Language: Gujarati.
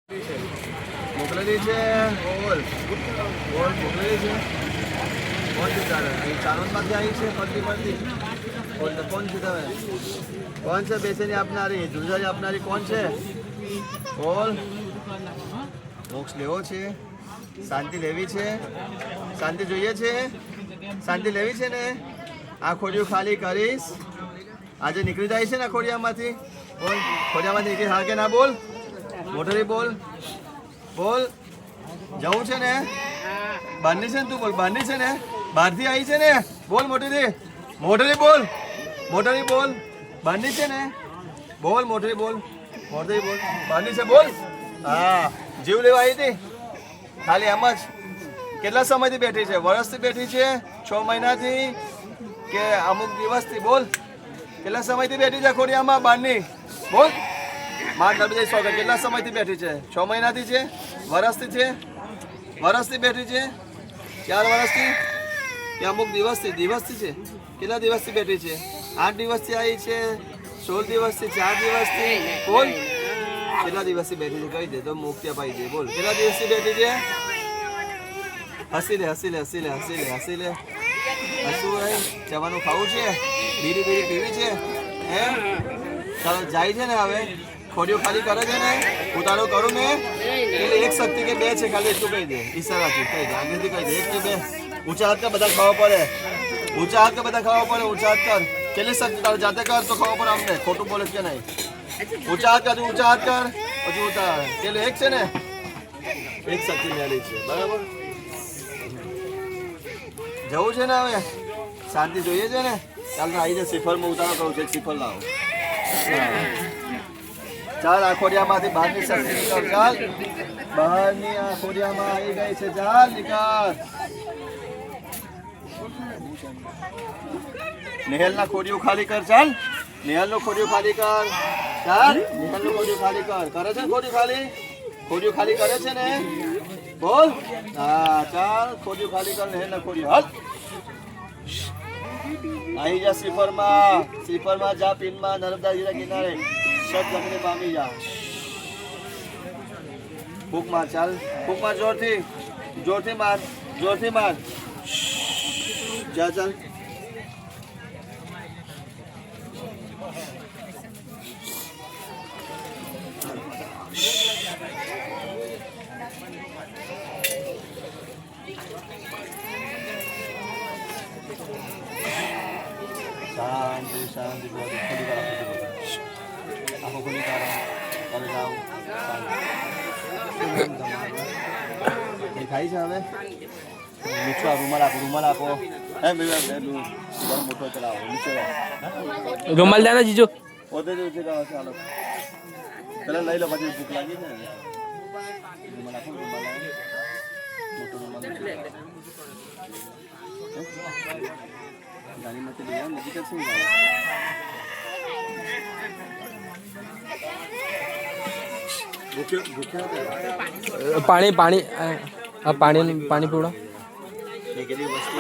મોકલેલી છે ઓલ મોકલેલી છે કોણ છે ચારોનમાંથી આવી છે પડતી કોણ છે તમે કોણ છે બેસેની આપનારી ધ્રુજારી આપનારી કોણ છે ઓલ મોક્ષ લેવો છે શાંતિ લેવી છે શાંતિ જોઈએ છે શાંતિ લેવી છે ને આ ખોડિયું ખાલી કરીશ આજે નીકળી જાય છે ને ખોડિયામાંથી બોલ ખોડિયામાંથી નીકળી હા કે ના બોલ મોટરી બોલ બોલ જવું છે ને બહારની છે ને તું બોલ બહારની છે ને બહારથી આવી છે ને બોલ મોટરી મોટરી બોલ મોટરી બોલ બહારની છે ને બોલ મોટરી બોલ મોટરી બોલ બહારની છે બોલ હા જીવ લેવા આવી હતી ખાલી એમ જ કેટલા સમયથી બેઠી છે વર્ષથી બેઠી છે 6 મહિનાથી કે અમુક દિવસથી બોલ કેટલા સમયથી બેઠી છે ખોડિયામાં બહારની બોલ માં નર્મદા સ્વાગત કેટલા સમયથી બેઠી છે 6 મહિનાથી છે વર્ષથી છે વર્ષથી બેઠી છે 4 વર્ષથી કે અમુક દિવસથી છે કેટલા દિવસથી બેઠી છે 8 દિવસથી આવી છે 16 દિવસથી 4 દિવસથી બોલ કેટલા દિવસથી બેઠી છે કહી દે તો મુક્તિ અપાઈ દે બોલ કેટલા દિવસથી બેઠી છે હસી લે હસી લે હસી લે હસી લે હસી લે હસવું હોય જવાનું ખાવું છે બીડી પીવી છે હે ચાલો જાય છે ને હવે ખોડિયું ખાલી કરે છે ને ઉતારો કરું ને એટલે એક શક્તિ કે બે છે ખાલી એટલું કહી દે ઈશારાથી કહી દે આગળથી કહી દે એક કે બે ઊંચા હાથ કે બધા ખાવા પડે ઊંચા હાથ કે બધા ખાવા પડે ઊંચા હાથ કર કેટલી શક્તિ તારે જાતે કર તો ખાવા પડે અમને ખોટું બોલે કે નહીં ઊંચા હાથ કર ઊંચા હાથ કર પછી ઉતાર એટલે એક છે ને એક શક્તિ મેળી છે બરાબર જવું છે ને હવે શાંતિ જોઈએ છે ને ચાલ આવી જાય શ્રીફળમાં ઉતારો કરું છે શ્રીફળ લાવો ચાલ આ ખોડિયામાંથી બહારની શક્તિ નીકળ ચાલ બહારની આ ખોડિયામાં આવી ગઈ છે ચાલ નીકળ નેહલના ખોડિયું ખાલી કર ચાલ નેહલનું ખોડિયું ખાલી કર ચાલ નેહલનું ખોડિયું ખાલી કર કરે છે ખોડિયું ખાલી કરે છે ને બોલ હા ચાલ ખોડિયું ખાલી કર નેહલના ખોડિયું હાલ આવી જા શ્રીફળમાં જા પિનમાં નર્મદા જીરા કિનારે સત જમીને પામી જા ફૂંક માર ચાલ ફૂંક માર જોરથી માર જા ચાલ શાંતિ શાંતિ આખો ખોલી કાઢો તમે જાઓ ખાઈ છે હવે નીચો રૂમાલ આપો હે મોટો ચલાવો નીચે રૂમાલ દાના જીજો પોતે જ ઉઠી ગયો ચાલો પેલા લઈ લો પછી ભૂખ લાગી છે ને રૂમાલ આપો મોટો રૂમાલ ગાડીમાંથી લઈ આવો નજીક જ શું પાણી પીવડો વસ્તુ